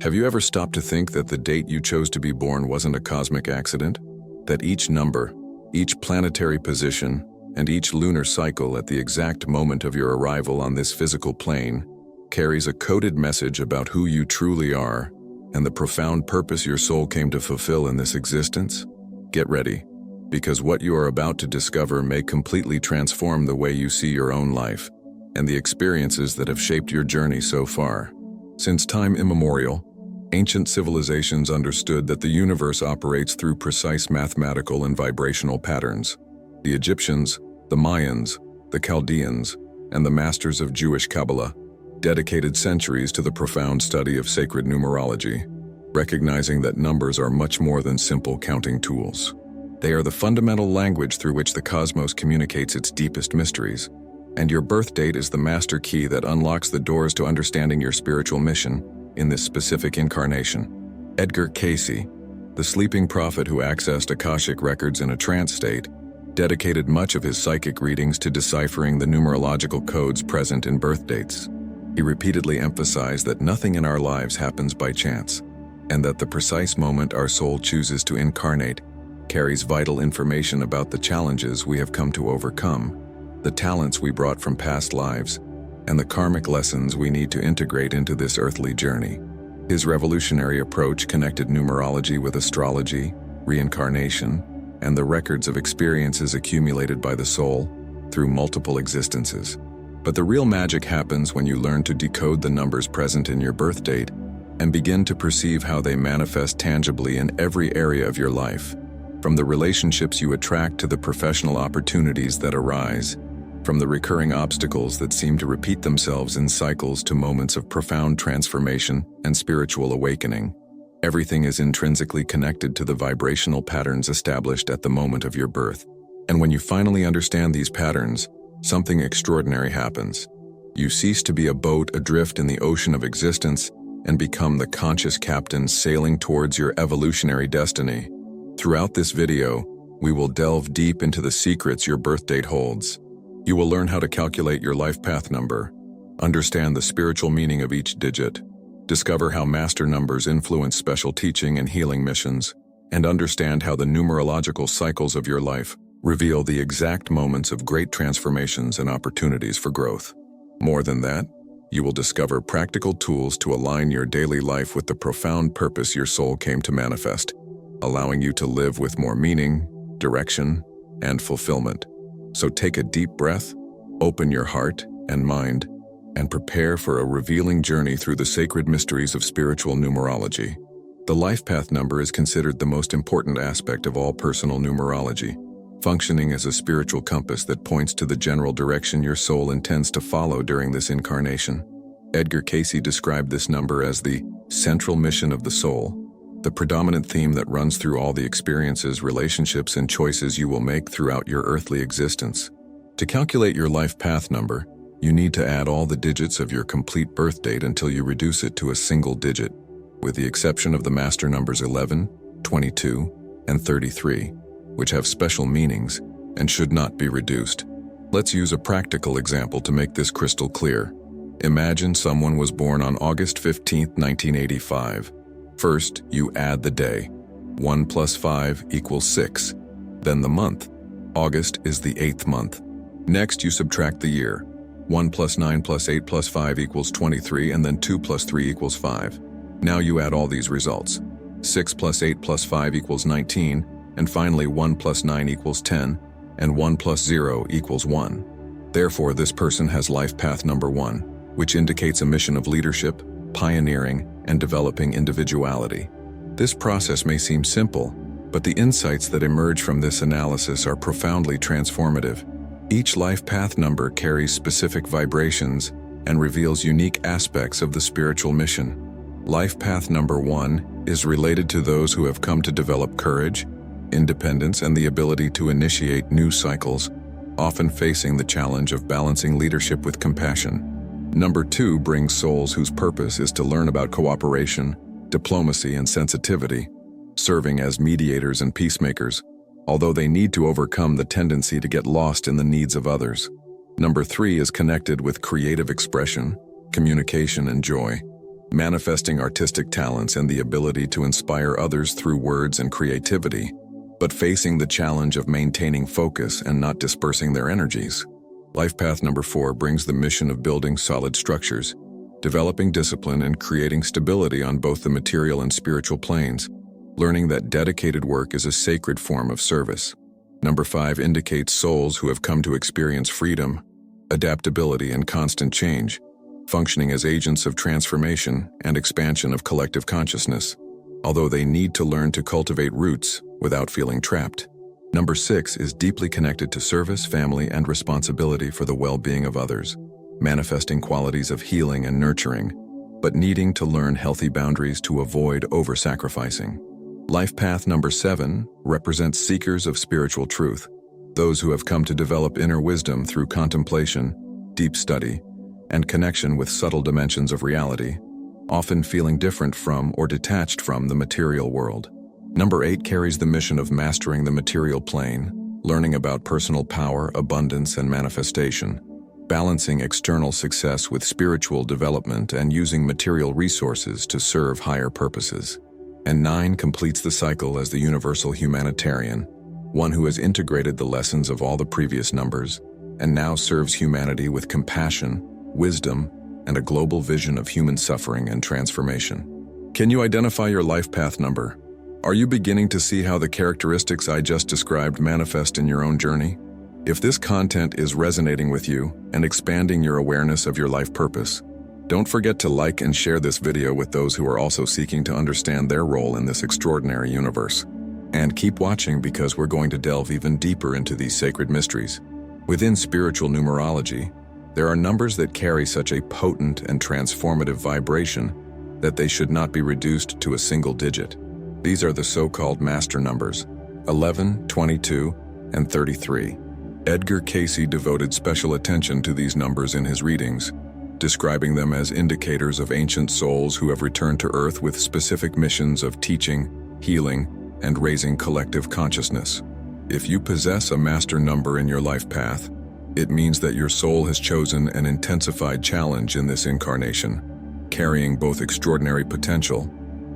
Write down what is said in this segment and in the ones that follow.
Have you ever stopped to think that the date you chose to be born wasn't a cosmic accident? That each number, each planetary position, and each lunar cycle at the exact moment of your arrival on this physical plane carries a coded message about who you truly are and the profound purpose your soul came to fulfill in this existence? Get ready, because what you are about to discover may completely transform the way you see your own life and the experiences that have shaped your journey so far. Since time immemorial, ancient civilizations understood that the universe operates through precise mathematical and vibrational patterns. The Egyptians, the Mayans, the Chaldeans, and the masters of Jewish Kabbalah dedicated centuries to the profound study of sacred numerology, recognizing that numbers are much more than simple counting tools. They are the fundamental language through which the cosmos communicates its deepest mysteries, and your birth date is the master key that unlocks the doors to understanding your spiritual mission in this specific incarnation. Edgar Cayce, the sleeping prophet who accessed Akashic records in a trance state, dedicated much of his psychic readings to deciphering the numerological codes present in birth dates. He repeatedly emphasized that nothing in our lives happens by chance, and that the precise moment our soul chooses to incarnate carries vital information about the challenges we have come to overcome, the talents we brought from past lives, and the karmic lessons we need to integrate into this earthly journey. His revolutionary approach connected numerology with astrology, reincarnation, and the records of experiences accumulated by the soul through multiple existences. But the real magic happens when you learn to decode the numbers present in your birth date and begin to perceive how they manifest tangibly in every area of your life, from the relationships you attract to the professional opportunities that arise, from the recurring obstacles that seem to repeat themselves in cycles to moments of profound transformation and spiritual awakening. Everything is intrinsically connected to the vibrational patterns established at the moment of your birth. And when you finally understand these patterns, something extraordinary happens. You cease to be a boat adrift in the ocean of existence and become the conscious captain sailing towards your evolutionary destiny. Throughout this video, we will delve deep into the secrets your birth date holds. You will learn how to calculate your life path number, understand the spiritual meaning of each digit, discover how master numbers influence special teaching and healing missions, and understand how the numerological cycles of your life reveal the exact moments of great transformations and opportunities for growth. More than that, you will discover practical tools to align your daily life with the profound purpose your soul came to manifest, allowing you to live with more meaning, direction, and fulfillment. So take a deep breath, open your heart and mind, and prepare for a revealing journey through the sacred mysteries of spiritual numerology. The life path number is considered the most important aspect of all personal numerology, functioning as a spiritual compass that points to the general direction your soul intends to follow during this incarnation. Edgar Cayce described this number as the central mission of the soul, the predominant theme that runs through all the experiences, relationships, and choices you will make throughout your earthly existence. To calculate your life path number, you need to add all the digits of your complete birth date until you reduce it to a single digit, with the exception of the master numbers 11, 22, and 33, which have special meanings and should not be reduced. Let's use a practical example to make this crystal clear. Imagine someone was born on August 15, 1985. First, you add the day. 1 plus 5 equals 6. Then the month. August is the 8th month. Next, you subtract the year. 1 plus 9 plus 8 plus 5 equals 23, and then 2 plus 3 equals 5. Now you add all these results. 6 plus 8 plus 5 equals 19, and finally 1 plus 9 equals 10, and 1 plus 0 equals 1. Therefore, this person has life path number 1, which indicates a mission of leadership, pioneering, and developing individuality. This process may seem simple, but the insights that emerge from this analysis are profoundly transformative. Each life path number carries specific vibrations and reveals unique aspects of the spiritual mission. Life path number 1 is related to those who have come to develop courage, independence, and the ability to initiate new cycles, often facing the challenge of balancing leadership with compassion. Number 2 brings souls whose purpose is to learn about cooperation, diplomacy, and sensitivity, serving as mediators and peacemakers, although they need to overcome the tendency to get lost in the needs of others. Number 3 is connected with creative expression, communication, and joy, manifesting artistic talents and the ability to inspire others through words and creativity, but facing the challenge of maintaining focus and not dispersing their energies. Life path number 4 brings the mission of building solid structures, developing discipline and creating stability on both the material and spiritual planes, learning that dedicated work is a sacred form of service. Number 5 indicates souls who have come to experience freedom, adaptability, and constant change, functioning as agents of transformation and expansion of collective consciousness, although they need to learn to cultivate roots without feeling trapped. Number 6 is deeply connected to service, family, and responsibility for the well-being of others, manifesting qualities of healing and nurturing, but needing to learn healthy boundaries to avoid over-sacrificing. Life path number 7 represents seekers of spiritual truth, those who have come to develop inner wisdom through contemplation, deep study, and connection with subtle dimensions of reality, often feeling different from or detached from the material world. Number 8 carries the mission of mastering the material plane, learning about personal power, abundance, and manifestation, balancing external success with spiritual development and using material resources to serve higher purposes. And 9 completes the cycle as the universal humanitarian, one who has integrated the lessons of all the previous numbers and now serves humanity with compassion, wisdom, and a global vision of human suffering and transformation. Can you identify your life path number? Are you beginning to see how the characteristics I just described manifest in your own journey? If this content is resonating with you and expanding your awareness of your life purpose, don't forget to like and share this video with those who are also seeking to understand their role in this extraordinary universe. And keep watching because we're going to delve even deeper into these sacred mysteries. Within spiritual numerology, there are numbers that carry such a potent and transformative vibration that they should not be reduced to a single digit. These are the so-called master numbers, 11, 22, and 33. Edgar Cayce devoted special attention to these numbers in his readings, describing them as indicators of ancient souls who have returned to Earth with specific missions of teaching, healing, and raising collective consciousness. If you possess a master number in your life path, it means that your soul has chosen an intensified challenge in this incarnation, carrying both extraordinary potential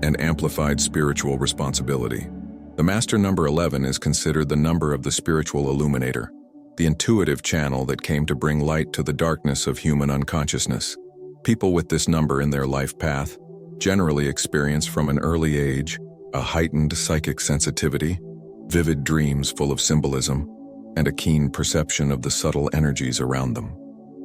and amplified spiritual responsibility. The master number 11 is considered the number of the spiritual illuminator, the intuitive channel that came to bring light to the darkness of human unconsciousness. People with this number in their life path generally experience from an early age a heightened psychic sensitivity, vivid dreams full of symbolism, and a keen perception of the subtle energies around them.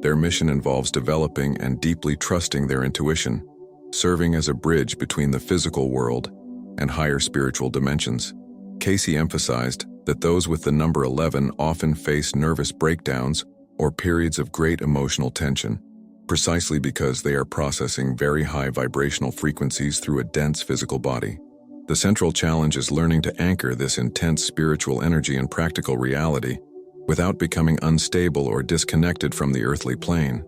Their mission involves developing and deeply trusting their intuition, serving as a bridge between the physical world and higher spiritual dimensions. Cayce emphasized that those with the number 11 often face nervous breakdowns or periods of great emotional tension, precisely because they are processing very high vibrational frequencies through a dense physical body. The central challenge is learning to anchor this intense spiritual energy in practical reality without becoming unstable or disconnected from the earthly plane.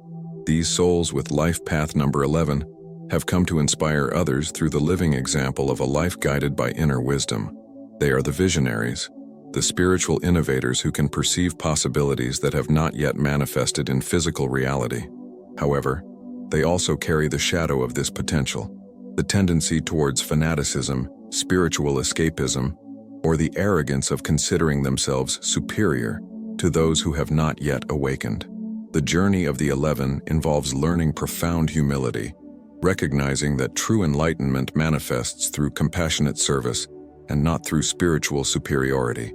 These souls with life path number 11 have come to inspire others through the living example of a life guided by inner wisdom. They are the visionaries, the spiritual innovators who can perceive possibilities that have not yet manifested in physical reality. However, they also carry the shadow of this potential, the tendency towards fanaticism, spiritual escapism, or the arrogance of considering themselves superior to those who have not yet awakened. The journey of the 11 involves learning profound humility, recognizing that true enlightenment manifests through compassionate service and not through spiritual superiority.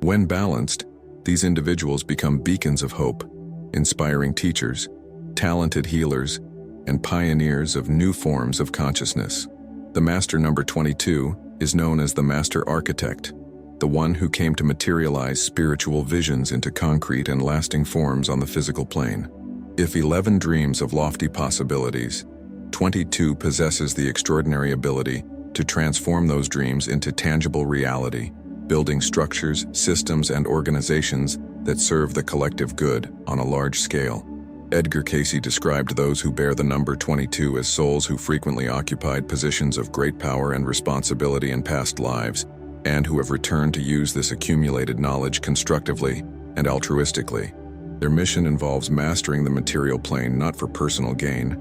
When balanced, these individuals become beacons of hope, inspiring teachers, talented healers, and pioneers of new forms of consciousness. The master number 22 is known as the master architect, the one who came to materialize spiritual visions into concrete and lasting forms on the physical plane. If 11 dreams of lofty possibilities, 22 possesses the extraordinary ability to transform those dreams into tangible reality, building structures, systems, and organizations that serve the collective good on a large scale. Edgar Cayce described those who bear the number 22 as souls who frequently occupied positions of great power and responsibility in past lives, and who have returned to use this accumulated knowledge constructively and altruistically. Their mission involves mastering the material plane not for personal gain,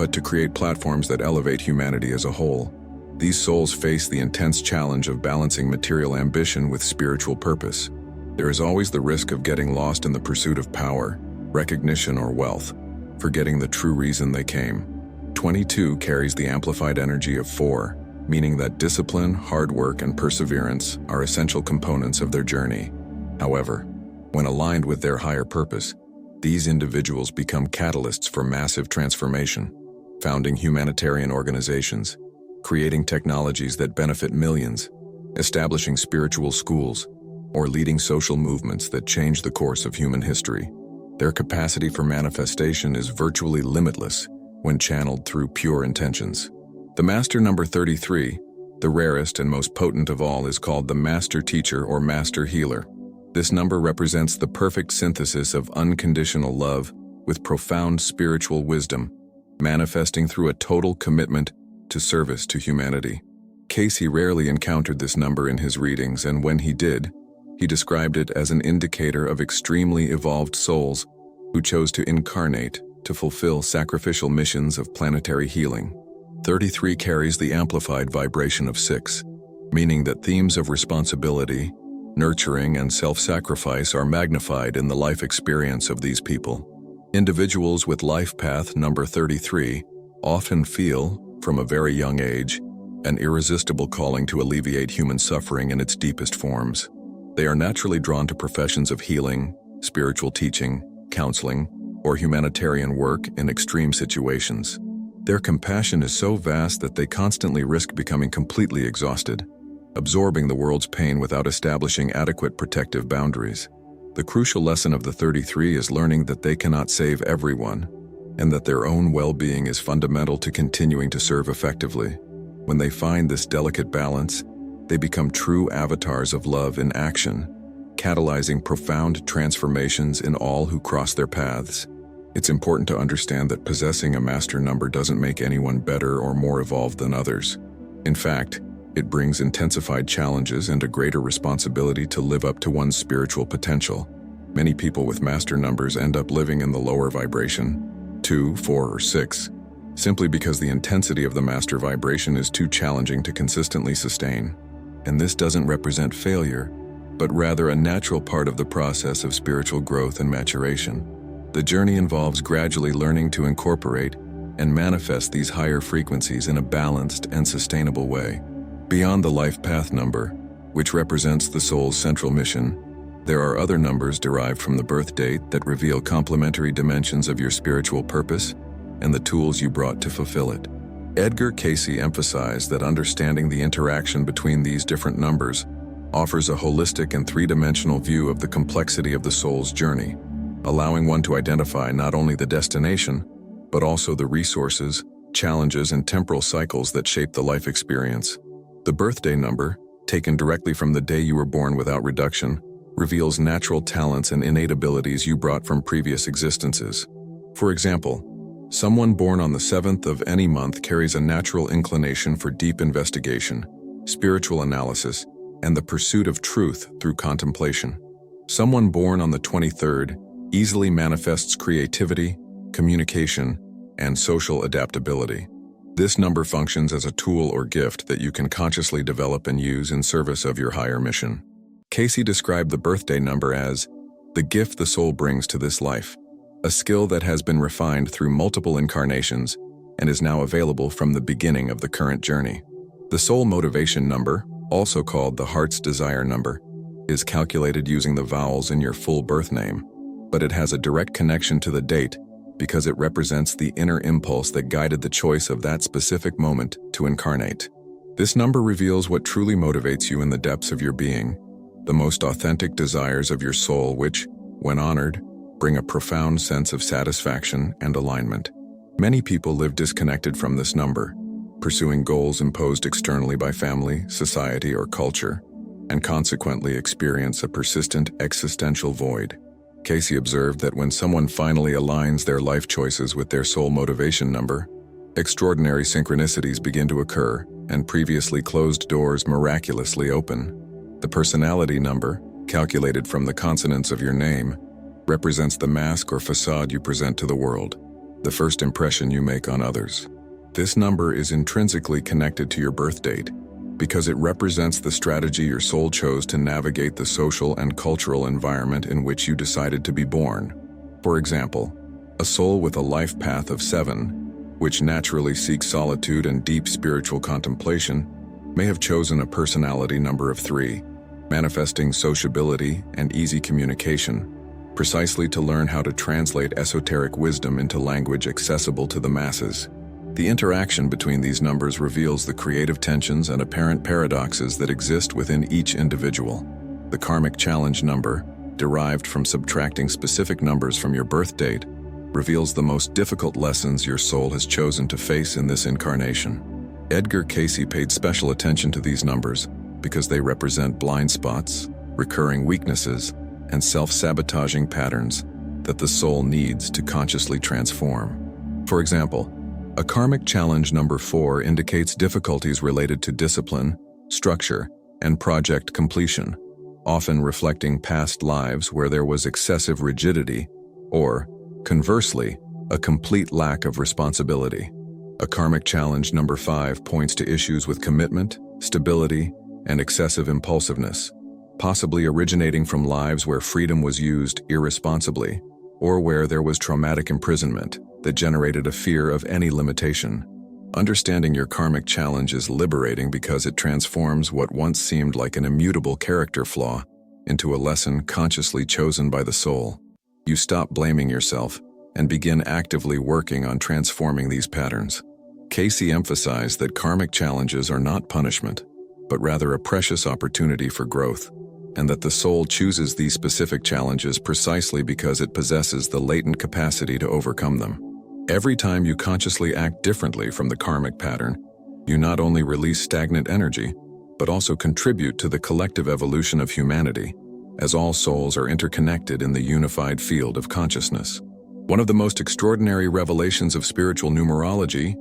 but to create platforms that elevate humanity as a whole. These souls face the intense challenge of balancing material ambition with spiritual purpose. There is always the risk of getting lost in the pursuit of power, recognition, or wealth, forgetting the true reason they came. 22 carries the amplified energy of 4, meaning that discipline, hard work, and perseverance are essential components of their journey. However, when aligned with their higher purpose, these individuals become catalysts for massive transformation, founding humanitarian organizations, creating technologies that benefit millions, establishing spiritual schools, or leading social movements that change the course of human history. Their capacity for manifestation is virtually limitless when channeled through pure intentions. The master number 33, the rarest and most potent of all, is called the master teacher or master healer. This number represents the perfect synthesis of unconditional love with profound spiritual wisdom, manifesting through a total commitment to service to humanity. Cayce rarely encountered this number in his readings, and when he did, he described it as an indicator of extremely evolved souls who chose to incarnate to fulfill sacrificial missions of planetary healing. 33 carries the amplified vibration of 6, meaning that themes of responsibility, nurturing, and self-sacrifice are magnified in the life experience of these people. Individuals with life path number 33 often feel, from a very young age, an irresistible calling to alleviate human suffering in its deepest forms. They are naturally drawn to professions of healing, spiritual teaching, counseling, or humanitarian work in extreme situations. Their compassion is so vast that they constantly risk becoming completely exhausted, absorbing the world's pain without establishing adequate protective boundaries. The crucial lesson of the 33 is learning that they cannot save everyone, and that their own well-being is fundamental to continuing to serve effectively. When they find this delicate balance, they become true avatars of love in action, catalyzing profound transformations in all who cross their paths. It's important to understand that possessing a master number doesn't make anyone better or more evolved than others. In fact, it brings intensified challenges and a greater responsibility to live up to one's spiritual potential. Many people with master numbers end up living in the lower vibration, 2, 4, or 6, simply because the intensity of the master vibration is too challenging to consistently sustain. And this doesn't represent failure, but rather a natural part of the process of spiritual growth and maturation. The journey involves gradually learning to incorporate and manifest these higher frequencies in a balanced and sustainable way. Beyond the life path number, which represents the soul's central mission, there are other numbers derived from the birth date that reveal complementary dimensions of your spiritual purpose and the tools you brought to fulfill it. Edgar Cayce emphasized that understanding the interaction between these different numbers offers a holistic and three-dimensional view of the complexity of the soul's journey, allowing one to identify not only the destination, but also the resources, challenges, and temporal cycles that shape the life experience. The birthday number, taken directly from the day you were born without reduction, reveals natural talents and innate abilities you brought from previous existences. For example, someone born on the 7th of any month carries a natural inclination for deep investigation, spiritual analysis, and the pursuit of truth through contemplation. Someone born on the 23rd easily manifests creativity, communication, and social adaptability. This number functions as a tool or gift that you can consciously develop and use in service of your higher mission. Cayce described the birthday number as the gift the soul brings to this life, a skill that has been refined through multiple incarnations and is now available from the beginning of the current journey. The soul motivation number, also called the heart's desire number, is calculated using the vowels in your full birth name, but it has a direct connection to the date because it represents the inner impulse that guided the choice of that specific moment to incarnate. This number reveals what truly motivates you in the depths of your being, the most authentic desires of your soul which, when honored, bring a profound sense of satisfaction and alignment. Many people live disconnected from this number, pursuing goals imposed externally by family, society, or culture, and consequently experience a persistent existential void. Cayce observed that when someone finally aligns their life choices with their soul motivation number, extraordinary synchronicities begin to occur and previously closed doors miraculously open. The personality number, calculated from the consonants of your name, represents the mask or facade you present to the world. the first impression you make on others. This number is intrinsically connected to your birth date because it represents the strategy your soul chose to navigate the social and cultural environment in which you decided to be born. For example, a soul with a life path of 7, which naturally seeks solitude and deep spiritual contemplation, may have chosen a personality number of 3, manifesting sociability and easy communication, precisely to learn how to translate esoteric wisdom into language accessible to the masses. The interaction between these numbers reveals the creative tensions and apparent paradoxes that exist within each individual. The karmic challenge number, derived from subtracting specific numbers from your birth date, reveals the most difficult lessons your soul has chosen to face in this incarnation. Edgar Cayce paid special attention to these numbers because they represent blind spots, recurring weaknesses, and self-sabotaging patterns that the soul needs to consciously transform. For example, a karmic challenge number 4 indicates difficulties related to discipline, structure, and project completion, often reflecting past lives where there was excessive rigidity or, conversely, a complete lack of responsibility. A karmic challenge number 5 points to issues with commitment, stability, and excessive impulsiveness, possibly originating from lives where freedom was used irresponsibly or where there was traumatic imprisonment that generated a fear of any limitation. Understanding your karmic challenge is liberating because it transforms what once seemed like an immutable character flaw into a lesson consciously chosen by the soul. You stop blaming yourself and begin actively working on transforming these patterns. Cayce emphasized that karmic challenges are not punishment, but rather a precious opportunity for growth, and that the soul chooses these specific challenges precisely because it possesses the latent capacity to overcome them. Every time you consciously act differently from the karmic pattern, you not only release stagnant energy, but also contribute to the collective evolution of humanity, as all souls are interconnected in the unified field of consciousness. One of the most extraordinary revelations of spiritual numerology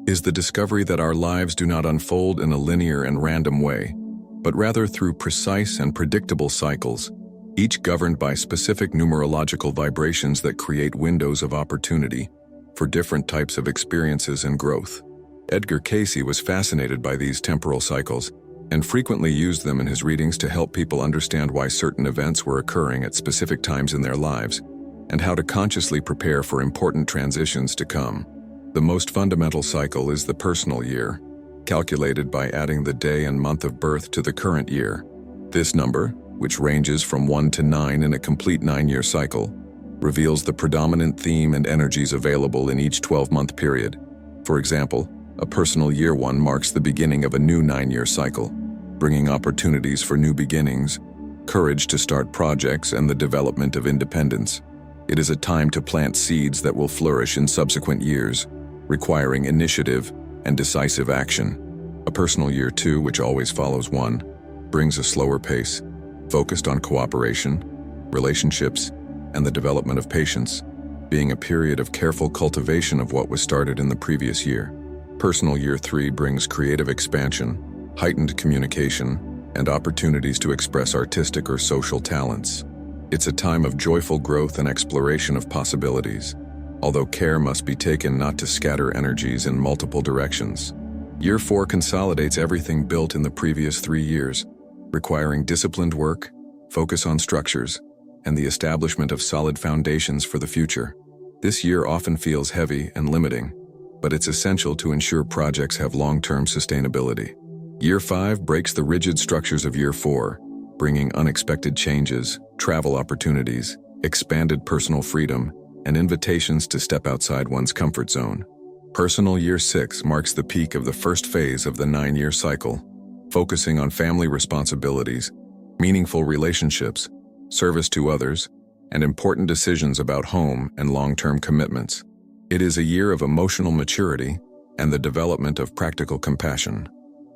is the discovery that our lives do not unfold in a linear and random way, but rather through precise and predictable cycles, each governed by specific numerological vibrations that create windows of opportunity for different types of experiences and growth. Edgar Cayce was fascinated by these temporal cycles and frequently used them in his readings to help people understand why certain events were occurring at specific times in their lives and how to consciously prepare for important transitions to come. The most fundamental cycle is the personal year, calculated by adding the day and month of birth to the current year. This number, which ranges from 1 to 9 in a complete 9-year cycle, reveals the predominant theme and energies available in each 12-month period. For example, a personal year 1 marks the beginning of a new 9-year cycle, bringing opportunities for new beginnings, courage to start projects, and the development of independence. It is a time to plant seeds that will flourish in subsequent years, requiring initiative and decisive action. A personal year 2, which always follows 1, brings a slower pace, focused on cooperation, relationships, and the development of patience, being a period of careful cultivation of what was started in the previous year. Personal year 3 brings creative expansion, heightened communication, and opportunities to express artistic or social talents. It's a time of joyful growth and exploration of possibilities, although care must be taken not to scatter energies in multiple directions. Year 4 consolidates everything built in the previous 3 years, requiring disciplined work, focus on structures, and the establishment of solid foundations for the future. This year often feels heavy and limiting, but it's essential to ensure projects have long-term sustainability. Year 5 breaks the rigid structures of Year 4, bringing unexpected changes, travel opportunities, expanded personal freedom, and invitations to step outside one's comfort zone. Personal Year 6 marks the peak of the first phase of the 9-year cycle, focusing on family responsibilities, meaningful relationships, service to others, and important decisions about home and long-term commitments. It is a year of emotional maturity and the development of practical compassion.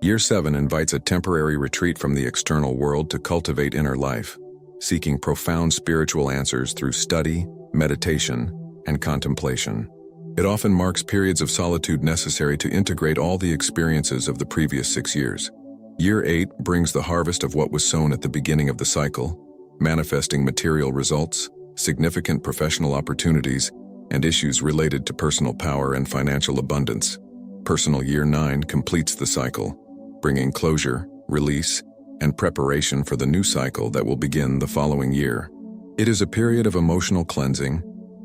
Year 7 invites a temporary retreat from the external world to cultivate inner life, seeking profound spiritual answers through study, meditation, and contemplation. It often marks periods of solitude necessary to integrate all the experiences of the previous 6 years. Year 8 brings the harvest of what was sown at the beginning of the cycle, manifesting material results, significant professional opportunities, and issues related to personal power and financial abundance. Personal year 9 completes the cycle, bringing closure, release, and preparation for the new cycle that will begin the following year. It is a period of emotional cleansing,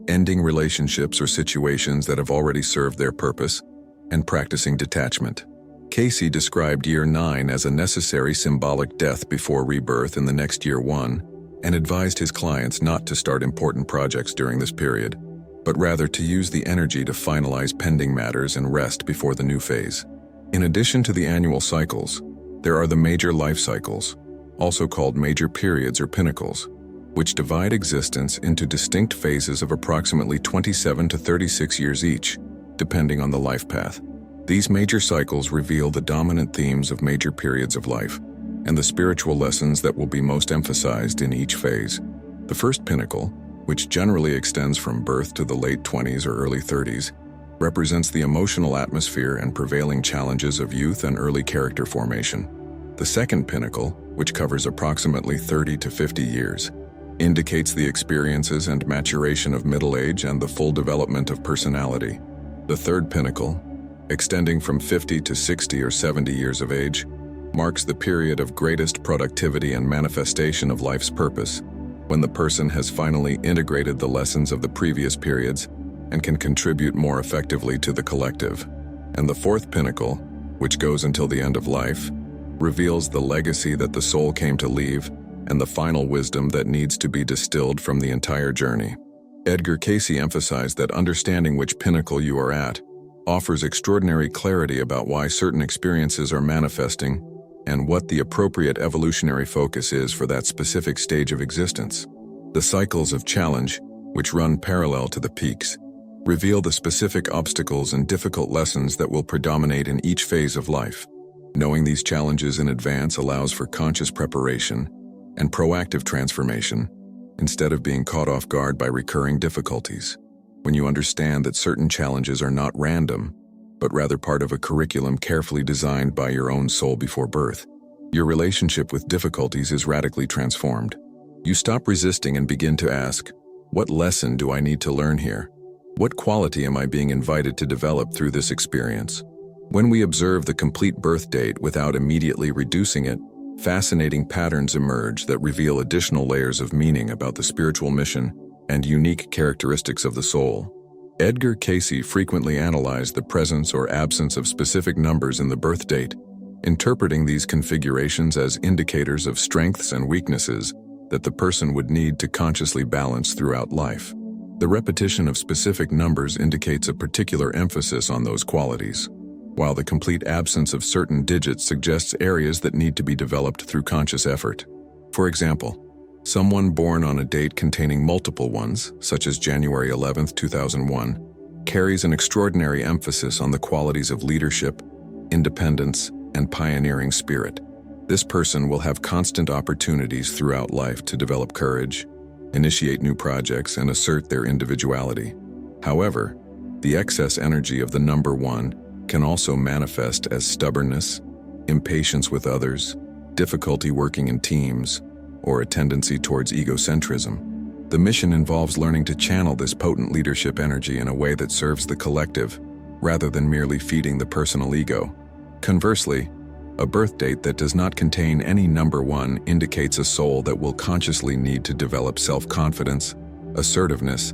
ending relationships or situations that have already served their purpose, and practicing detachment. Cayce described year 9 as a necessary symbolic death before rebirth in the next year 1, and advised his clients not to start important projects during this period, but rather to use the energy to finalize pending matters and rest before the new phase. In addition to the annual cycles, there are the major life cycles, also called major periods or pinnacles, which divide existence into distinct phases of approximately 27 to 36 years each, depending on the life path. These major cycles reveal the dominant themes of major periods of life and the spiritual lessons that will be most emphasized in each phase. The first pinnacle, which generally extends from birth to the late 20s or early 30s, represents the emotional atmosphere and prevailing challenges of youth and early character formation. The second pinnacle, which covers approximately 30 to 50 years, indicates the experiences and maturation of middle age and the full development of personality. The third pinnacle, extending from 50 to 60 or 70 years of age, marks the period of greatest productivity and manifestation of life's purpose, when the person has finally integrated the lessons of the previous periods and can contribute more effectively to the collective. And the fourth pinnacle, which goes until the end of life, reveals the legacy that the soul came to leave and the final wisdom that needs to be distilled from the entire journey. Edgar Cayce emphasized that understanding which pinnacle you are at offers extraordinary clarity about why certain experiences are manifesting and what the appropriate evolutionary focus is for that specific stage of existence. The cycles of challenge, which run parallel to the peaks, reveal the specific obstacles and difficult lessons that will predominate in each phase of life. Knowing these challenges in advance allows for conscious preparation and proactive transformation, instead of being caught off guard by recurring difficulties. When you understand that certain challenges are not random, but rather part of a curriculum carefully designed by your own soul before birth, your relationship with difficulties is radically transformed. You stop resisting and begin to ask, what lesson do I need to learn here? What quality am I being invited to develop through this experience? When we observe the complete birth date without immediately reducing it, fascinating patterns emerge that reveal additional layers of meaning about the spiritual mission and unique characteristics of the soul. Edgar Cayce frequently analyzed the presence or absence of specific numbers in the birth date, interpreting these configurations as indicators of strengths and weaknesses that the person would need to consciously balance throughout life. The repetition of specific numbers indicates a particular emphasis on those qualities, while the complete absence of certain digits suggests areas that need to be developed through conscious effort. For example, someone born on a date containing multiple ones, such as January 11, 2001, carries an extraordinary emphasis on the qualities of leadership, independence, and pioneering spirit. This person will have constant opportunities throughout life to develop courage, initiate new projects, and assert their individuality. However, the excess energy of the number 1 can also manifest as stubbornness, impatience with others, difficulty working in teams, or a tendency towards egocentrism. The mission involves learning to channel this potent leadership energy in a way that serves the collective, rather than merely feeding the personal ego. Conversely, a birth date that does not contain any number 1 indicates a soul that will consciously need to develop self-confidence, assertiveness,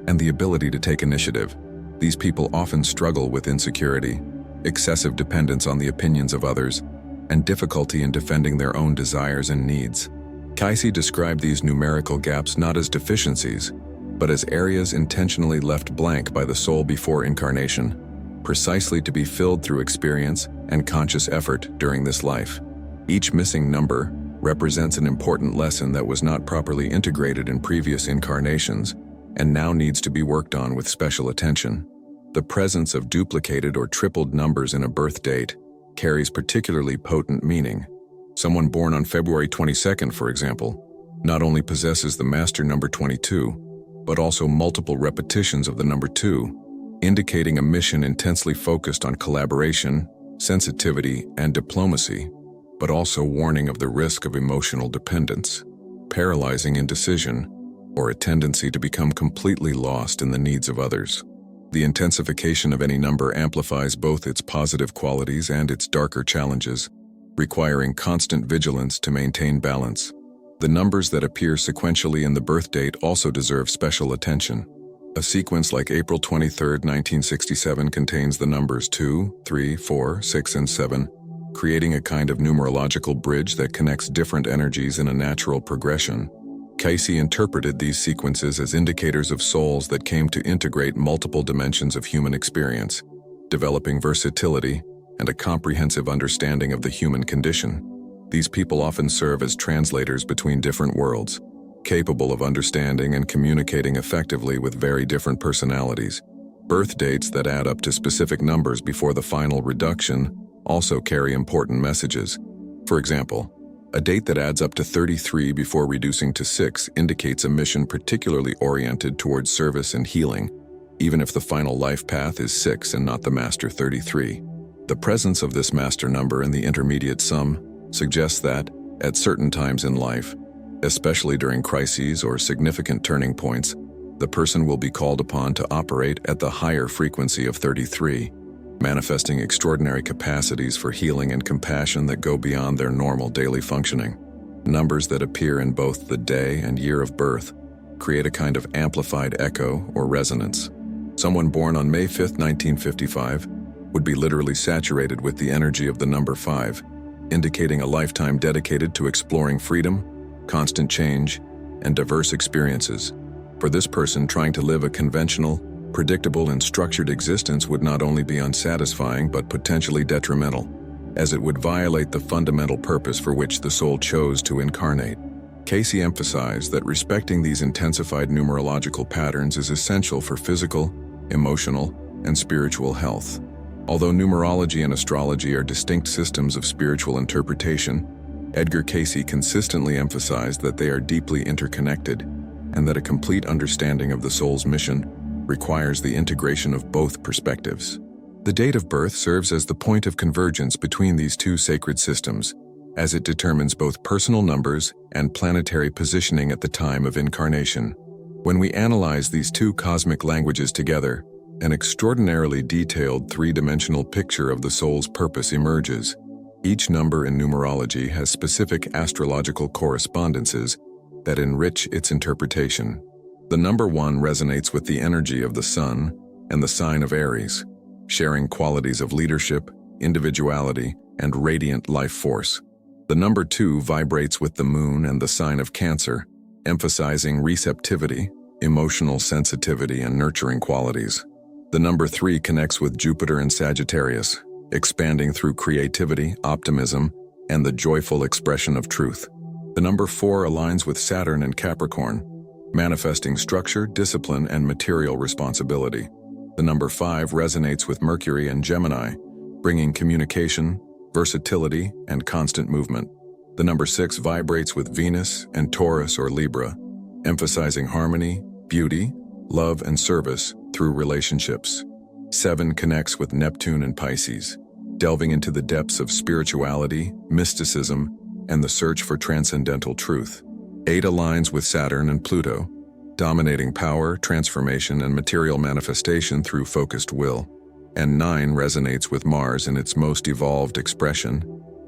and the ability to take initiative. These people often struggle with insecurity, excessive dependence on the opinions of others, and difficulty in defending their own desires and needs. Cayce described these numerical gaps not as deficiencies, but as areas intentionally left blank by the soul before incarnation, precisely to be filled through experience and conscious effort during this life. Each missing number represents an important lesson that was not properly integrated in previous incarnations and now needs to be worked on with special attention. The presence of duplicated or tripled numbers in a birth date carries particularly potent meaning. Someone born on February 22nd, for example, not only possesses the master number 22, but also multiple repetitions of the number 2, indicating a mission intensely focused on collaboration, sensitivity, and diplomacy, but also warning of the risk of emotional dependence, paralyzing indecision, or a tendency to become completely lost in the needs of others. The intensification of any number amplifies both its positive qualities and its darker challenges, requiring constant vigilance to maintain balance. The numbers that appear sequentially in the birth date also deserve special attention. A sequence like April 23, 1967 contains the numbers 2, 3, 4, 6, and 7, creating a kind of numerological bridge that connects different energies in a natural progression. Cayce interpreted these sequences as indicators of souls that came to integrate multiple dimensions of human experience, developing versatility and a comprehensive understanding of the human condition. These people often serve as translators between different worlds, capable of understanding and communicating effectively with very different personalities. Birth dates that add up to specific numbers before the final reduction also carry important messages. For example, a date that adds up to 33 before reducing to 6 indicates a mission particularly oriented towards service and healing, even if the final life path is 6 and not the master 33. The presence of this master number in the intermediate sum suggests that, at certain times in life, especially during crises or significant turning points, the person will be called upon to operate at the higher frequency of 33, manifesting extraordinary capacities for healing and compassion that go beyond their normal daily functioning. Numbers that appear in both the day and year of birth create a kind of amplified echo or resonance. Someone born on May 5, 1955, would be literally saturated with the energy of the number 5, indicating a lifetime dedicated to exploring freedom, constant change, and diverse experiences. For this person, trying to live a conventional, predictable, and structured existence would not only be unsatisfying but potentially detrimental, as it would violate the fundamental purpose for which the soul chose to incarnate. Cayce emphasized that respecting these intensified numerological patterns is essential for physical, emotional, and spiritual health. Although numerology and astrology are distinct systems of spiritual interpretation, Edgar Cayce consistently emphasized that they are deeply interconnected and that a complete understanding of the soul's mission requires the integration of both perspectives. The date of birth serves as the point of convergence between these two sacred systems, as it determines both personal numbers and planetary positioning at the time of incarnation. When we analyze these two cosmic languages together, an extraordinarily detailed three-dimensional picture of the soul's purpose emerges. Each number in numerology has specific astrological correspondences that enrich its interpretation. The number 1 resonates with the energy of the sun and the sign of Aries, sharing qualities of leadership, individuality, and radiant life force. The number 2 vibrates with the moon and the sign of Cancer, emphasizing receptivity, emotional sensitivity, and nurturing qualities. The number 3 connects with Jupiter and Sagittarius, expanding through creativity, optimism, and the joyful expression of truth. The number 4 aligns with Saturn and Capricorn, manifesting structure, discipline, and material responsibility. The number 5 resonates with Mercury and Gemini, bringing communication, versatility, and constant movement. The number 6 vibrates with Venus and Taurus or Libra, emphasizing harmony, beauty, love, and service through relationships. 7 connects with Neptune and Pisces, delving into the depths of spirituality, mysticism, and the search for transcendental truth. 8 aligns with Saturn and Pluto, dominating power, transformation, and material manifestation through focused will. And 9 resonates with Mars in its most evolved expression,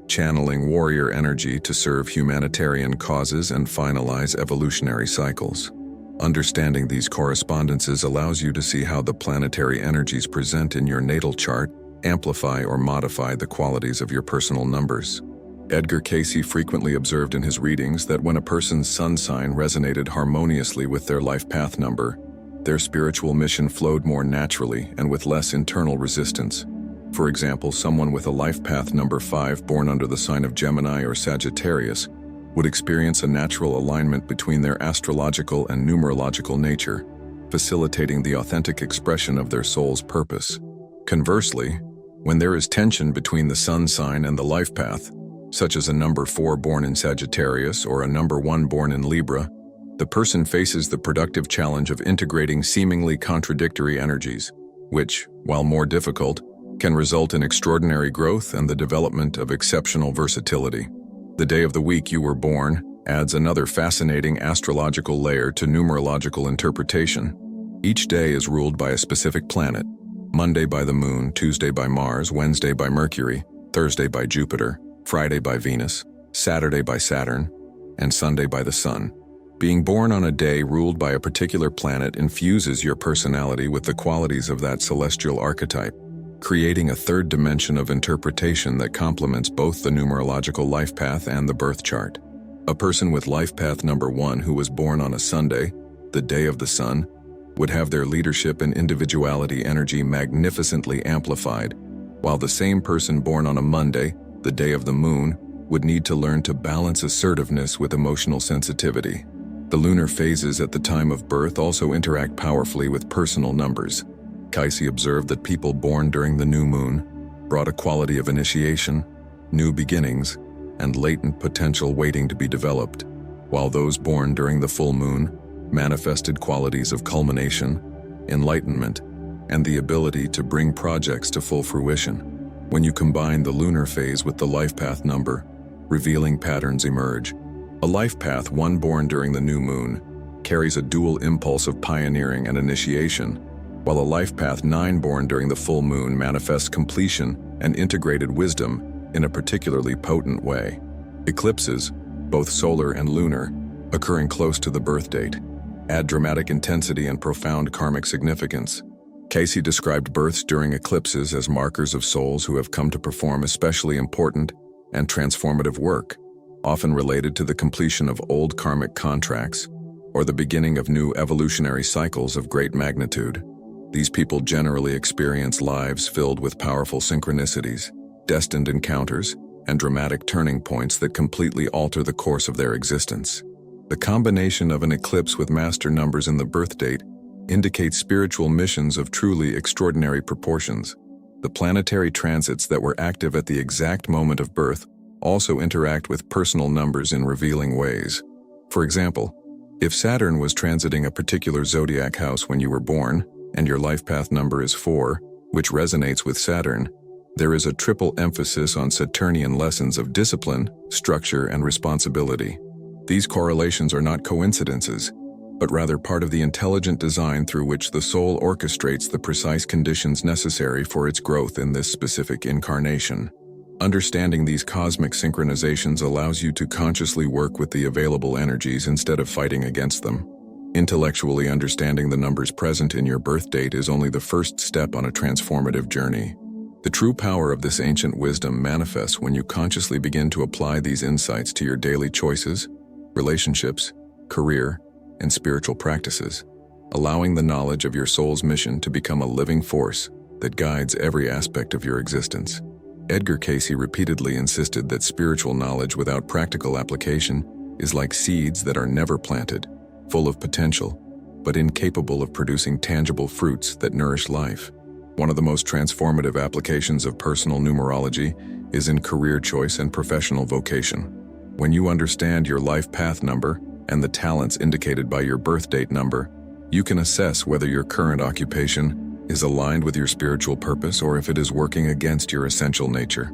channeling warrior energy to serve humanitarian causes and finalize evolutionary cycles. Understanding these correspondences allows you to see how the planetary energies present in your natal chart amplify or modify the qualities of your personal numbers. Edgar Cayce frequently observed in his readings that when a person's sun sign resonated harmoniously with their life path number, their spiritual mission flowed more naturally and with less internal resistance. For example, someone with a life path number 5 born under the sign of Gemini or Sagittarius would experience a natural alignment between their astrological and numerological nature, facilitating the authentic expression of their soul's purpose. Conversely, when there is tension between the sun sign and the life path, such as a number 4 born in Sagittarius or a number 1 born in Libra, the person faces the productive challenge of integrating seemingly contradictory energies, which, while more difficult, can result in extraordinary growth and the development of exceptional versatility. The day of the week you were born adds another fascinating astrological layer to numerological interpretation. Each day is ruled by a specific planet: Monday by the Moon, Tuesday by Mars, Wednesday by Mercury, Thursday by Jupiter, Friday by Venus, Saturday by Saturn, and Sunday by the Sun. Being born on a day ruled by a particular planet infuses your personality with the qualities of that celestial archetype, creating a third dimension of interpretation that complements both the numerological life path and the birth chart. A person with life path number 1 who was born on a Sunday, the day of the sun, would have their leadership and individuality energy magnificently amplified, while the same person born on a Monday, the day of the moon, would need to learn to balance assertiveness with emotional sensitivity. The lunar phases at the time of birth also interact powerfully with personal numbers. Cayce observed that people born during the new moon brought a quality of initiation, new beginnings, and latent potential waiting to be developed, while those born during the full moon manifested qualities of culmination, enlightenment, and the ability to bring projects to full fruition. When you combine the lunar phase with the life path number, revealing patterns emerge. A life path 1 born during the new moon carries a dual impulse of pioneering and initiation, while a life path 9 born during the full moon manifests completion and integrated wisdom in a particularly potent way. Eclipses, both solar and lunar, occurring close to the birth date, add dramatic intensity and profound karmic significance. Cayce described births during eclipses as markers of souls who have come to perform especially important and transformative work, often related to the completion of old karmic contracts or the beginning of new evolutionary cycles of great magnitude. These people generally experience lives filled with powerful synchronicities, destined encounters, and dramatic turning points that completely alter the course of their existence. The combination of an eclipse with master numbers in the birth date indicates spiritual missions of truly extraordinary proportions. The planetary transits that were active at the exact moment of birth also interact with personal numbers in revealing ways. For example, if Saturn was transiting a particular zodiac house when you were born, and your life path number is 4, which resonates with Saturn, there is a triple emphasis on Saturnian lessons of discipline, structure, and responsibility. These correlations are not coincidences, but rather part of the intelligent design through which the soul orchestrates the precise conditions necessary for its growth in this specific incarnation. Understanding these cosmic synchronizations allows you to consciously work with the available energies instead of fighting against them. Intellectually understanding the numbers present in your birth date is only the first step on a transformative journey. The true power of this ancient wisdom manifests when you consciously begin to apply these insights to your daily choices, relationships, career, and spiritual practices, allowing the knowledge of your soul's mission to become a living force that guides every aspect of your existence. Edgar Cayce repeatedly insisted that spiritual knowledge without practical application is like seeds that are never planted, full of potential, but incapable of producing tangible fruits that nourish life. One of the most transformative applications of personal numerology is in career choice and professional vocation. When you understand your life path number and the talents indicated by your birth date number, you can assess whether your current occupation is aligned with your spiritual purpose or if it is working against your essential nature.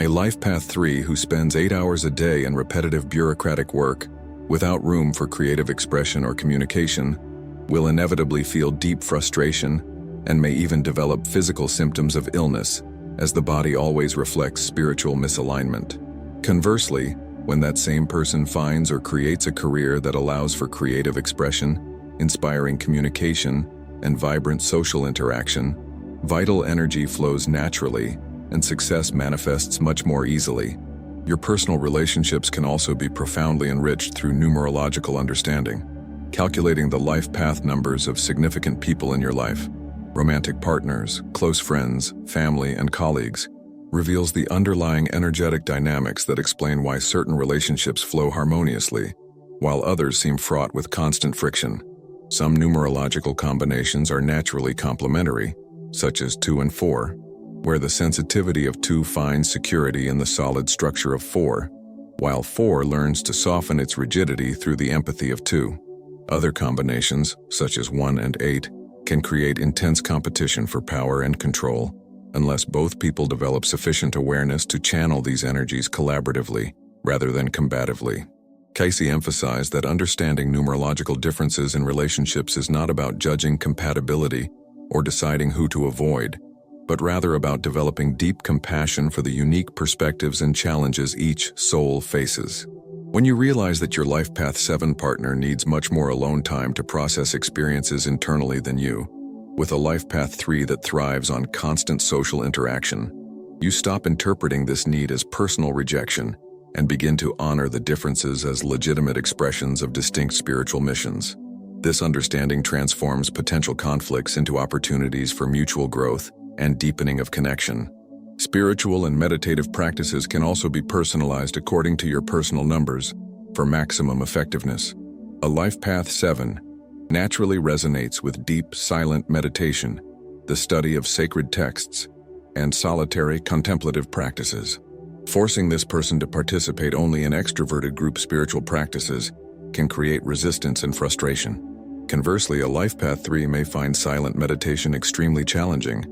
A life path 3 who spends 8 hours a day in repetitive bureaucratic work, without room for creative expression or communication, will inevitably feel deep frustration and may even develop physical symptoms of illness, as the body always reflects spiritual misalignment. Conversely, when that same person finds or creates a career that allows for creative expression, inspiring communication, and vibrant social interaction, vital energy flows naturally, and success manifests much more easily. Your personal relationships can also be profoundly enriched through numerological understanding. Calculating the life path numbers of significant people in your life, romantic partners, close friends, family, and colleagues, reveals the underlying energetic dynamics that explain why certain relationships flow harmoniously, while others seem fraught with constant friction. Some numerological combinations are naturally complementary, such as 2 and 4, where the sensitivity of 2 finds security in the solid structure of 4, while 4 learns to soften its rigidity through the empathy of 2. Other combinations, such as 1 and 8, can create intense competition for power and control, unless both people develop sufficient awareness to channel these energies collaboratively rather than combatively. Cayce emphasized that understanding numerological differences in relationships is not about judging compatibility or deciding who to avoid, but rather about developing deep compassion for the unique perspectives and challenges each soul faces. When you realize that your Life Path 7 partner needs much more alone time to process experiences internally than you, with a Life Path 3 that thrives on constant social interaction, you stop interpreting this need as personal rejection and begin to honor the differences as legitimate expressions of distinct spiritual missions. This understanding transforms potential conflicts into opportunities for mutual growth and deepening of connection. Spiritual and meditative practices can also be personalized according to your personal numbers for maximum effectiveness. A Life Path 7 naturally resonates with deep, silent meditation, the study of sacred texts, and solitary contemplative practices. Forcing this person to participate only in extroverted group spiritual practices can create resistance and frustration. Conversely, a Life Path 3 may find silent meditation extremely challenging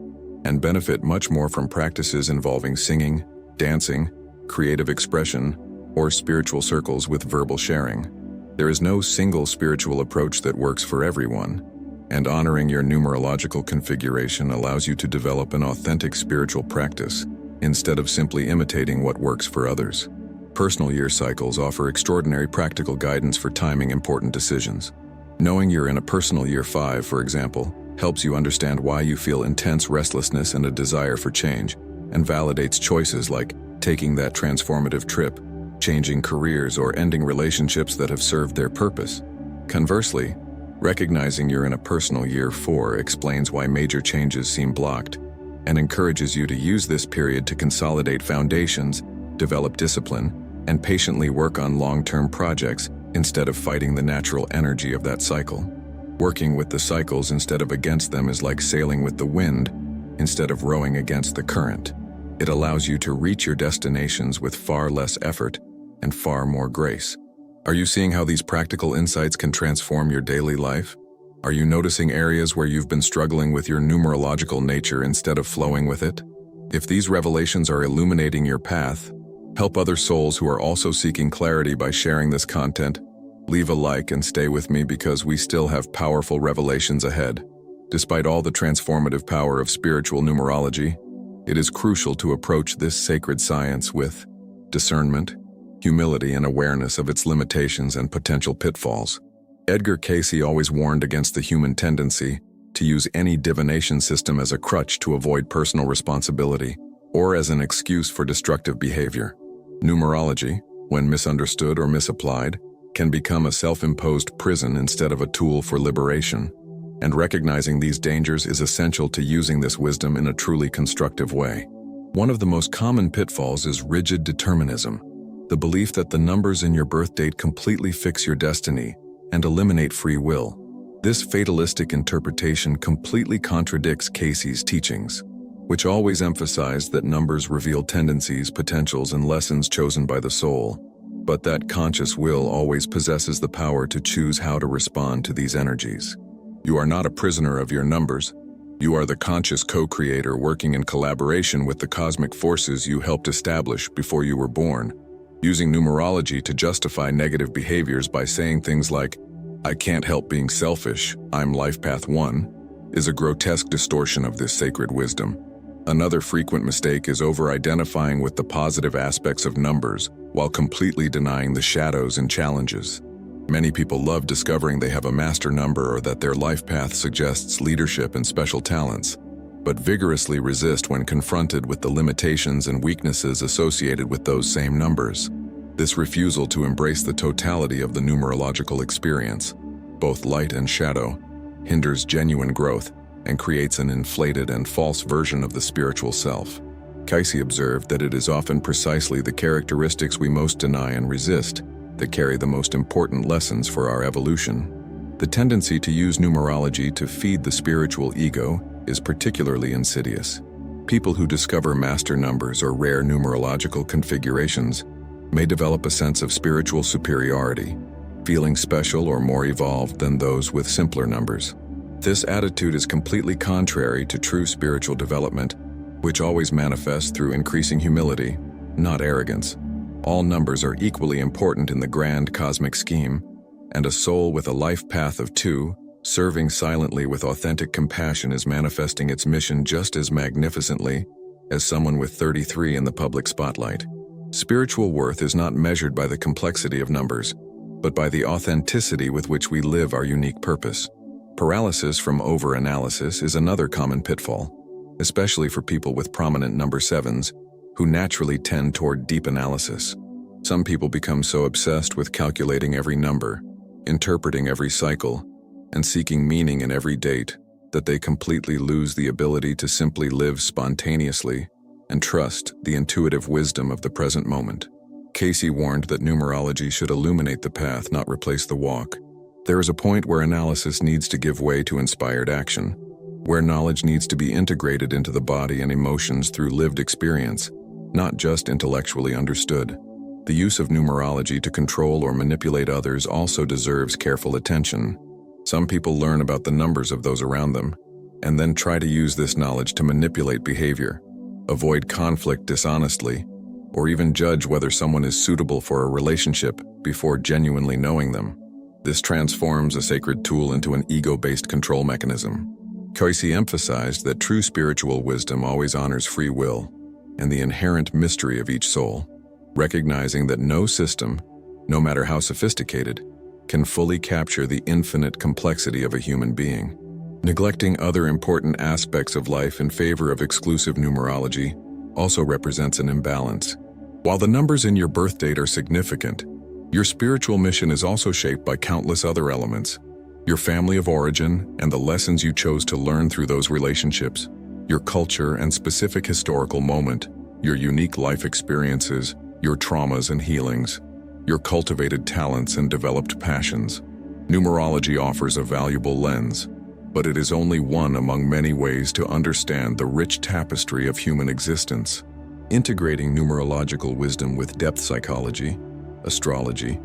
and benefit much more from practices involving singing, dancing, creative expression, or spiritual circles with verbal sharing. There is no single spiritual approach that works for everyone, and honoring your numerological configuration allows you to develop an authentic spiritual practice instead of simply imitating what works for others. Personal year cycles offer extraordinary practical guidance for timing important decisions. Knowing you're in a personal year 5, for example, helps you understand why you feel intense restlessness and a desire for change, and validates choices like taking that transformative trip, changing careers, or ending relationships that have served their purpose. Conversely, recognizing you're in a personal year 4 explains why major changes seem blocked and encourages you to use this period to consolidate foundations, develop discipline, and patiently work on long-term projects instead of fighting the natural energy of that cycle. Working with the cycles instead of against them is like sailing with the wind instead of rowing against the current. It allows you to reach your destinations with far less effort and far more grace. Are you seeing how these practical insights can transform your daily life? Are you noticing areas where you've been struggling with your numerological nature instead of flowing with it? If these revelations are illuminating your path, help other souls who are also seeking clarity by sharing this content. Leave a like and stay with me because we still have powerful revelations ahead. Despite all the transformative power of spiritual numerology, it is crucial to approach this sacred science with discernment, humility, and awareness of its limitations and potential pitfalls. Edgar Cayce always warned against the human tendency to use any divination system as a crutch to avoid personal responsibility or as an excuse for destructive behavior. Numerology, when misunderstood or misapplied, can become a self-imposed prison instead of a tool for liberation, and recognizing these dangers is essential to using this wisdom in a truly constructive way. One of the most common pitfalls is rigid determinism, the belief that the numbers in your birth date completely fix your destiny and eliminate free will. This fatalistic interpretation completely contradicts Cayce's teachings, which always emphasized that numbers reveal tendencies, potentials, and lessons chosen by the soul, but that conscious will always possesses the power to choose how to respond to these energies. You are not a prisoner of your numbers. You are the conscious co-creator working in collaboration with the cosmic forces you helped establish before you were born. Using numerology to justify negative behaviors by saying things like, "I can't help being selfish, I'm Life Path 1, is a grotesque distortion of this sacred wisdom. Another frequent mistake is over-identifying with the positive aspects of numbers while completely denying the shadows and challenges. Many people love discovering they have a master number or that their life path suggests leadership and special talents, but vigorously resist when confronted with the limitations and weaknesses associated with those same numbers. This refusal to embrace the totality of the numerological experience, both light and shadow, hinders genuine growth and creates an inflated and false version of the spiritual self. Cayce observed that it is often precisely the characteristics we most deny and resist that carry the most important lessons for our evolution. The tendency to use numerology to feed the spiritual ego is particularly insidious. People who discover master numbers or rare numerological configurations may develop a sense of spiritual superiority, feeling special or more evolved than those with simpler numbers. This attitude is completely contrary to true spiritual development, which always manifests through increasing humility, not arrogance. All numbers are equally important in the grand cosmic scheme, and a soul with a life path of 2, serving silently with authentic compassion, is manifesting its mission just as magnificently as someone with 33 in the public spotlight. Spiritual worth is not measured by the complexity of numbers, but by the authenticity with which we live our unique purpose. Paralysis from over-analysis is another common pitfall, especially for people with prominent number 7s, who naturally tend toward deep analysis. Some people become so obsessed with calculating every number, interpreting every cycle, and seeking meaning in every date that they completely lose the ability to simply live spontaneously and trust the intuitive wisdom of the present moment. Cayce warned that numerology should illuminate the path, not replace the walk. There is a point where analysis needs to give way to inspired action, where knowledge needs to be integrated into the body and emotions through lived experience, not just intellectually understood. The use of numerology to control or manipulate others also deserves careful attention. Some people learn about the numbers of those around them, and then try to use this knowledge to manipulate behavior, avoid conflict dishonestly, or even judge whether someone is suitable for a relationship before genuinely knowing them. This transforms a sacred tool into an ego-based control mechanism. Cayce emphasized that true spiritual wisdom always honors free will and the inherent mystery of each soul, recognizing that no system, no matter how sophisticated, can fully capture the infinite complexity of a human being. Neglecting other important aspects of life in favor of exclusive numerology also represents an imbalance. While the numbers in your birth date are significant, your spiritual mission is also shaped by countless other elements: your family of origin and the lessons you chose to learn through those relationships, your culture and specific historical moment, your unique life experiences, your traumas and healings, your cultivated talents and developed passions. Numerology offers a valuable lens, but it is only one among many ways to understand the rich tapestry of human existence. Integrating numerological wisdom with depth psychology, astrology,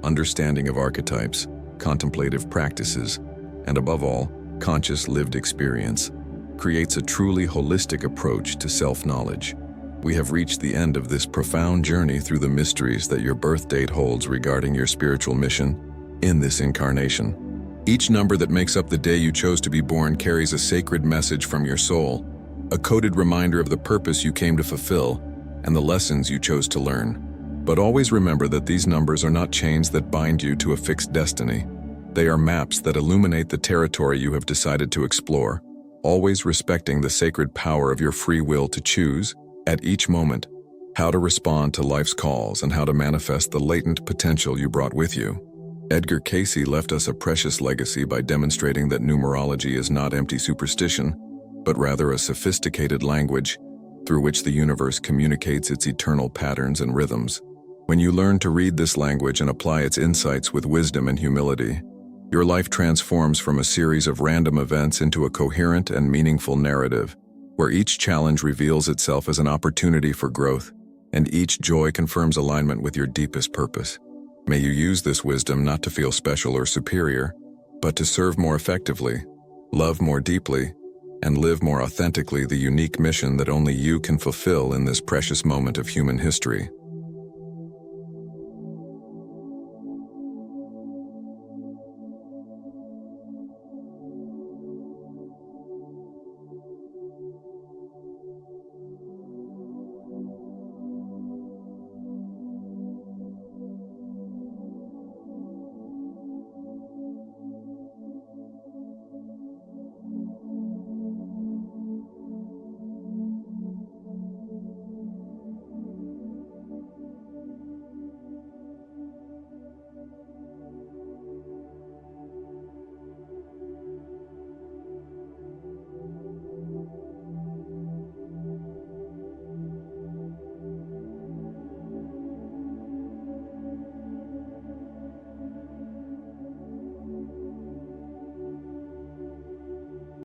understanding of archetypes, contemplative practices, and above all, conscious lived experience, creates a truly holistic approach to self-knowledge. We have reached the end of this profound journey through the mysteries that your birth date holds regarding your spiritual mission in this incarnation. Each number that makes up the day you chose to be born carries a sacred message from your soul, a coded reminder of the purpose you came to fulfill and the lessons you chose to learn. But always remember that these numbers are not chains that bind you to a fixed destiny. They are maps that illuminate the territory you have decided to explore, always respecting the sacred power of your free will to choose, at each moment, how to respond to life's calls and how to manifest the latent potential you brought with you. Edgar Cayce left us a precious legacy by demonstrating that numerology is not empty superstition, but rather a sophisticated language through which the universe communicates its eternal patterns and rhythms. When you learn to read this language and apply its insights with wisdom and humility, your life transforms from a series of random events into a coherent and meaningful narrative, where each challenge reveals itself as an opportunity for growth, and each joy confirms alignment with your deepest purpose. May you use this wisdom not to feel special or superior, but to serve more effectively, love more deeply, and live more authentically the unique mission that only you can fulfill in this precious moment of human history.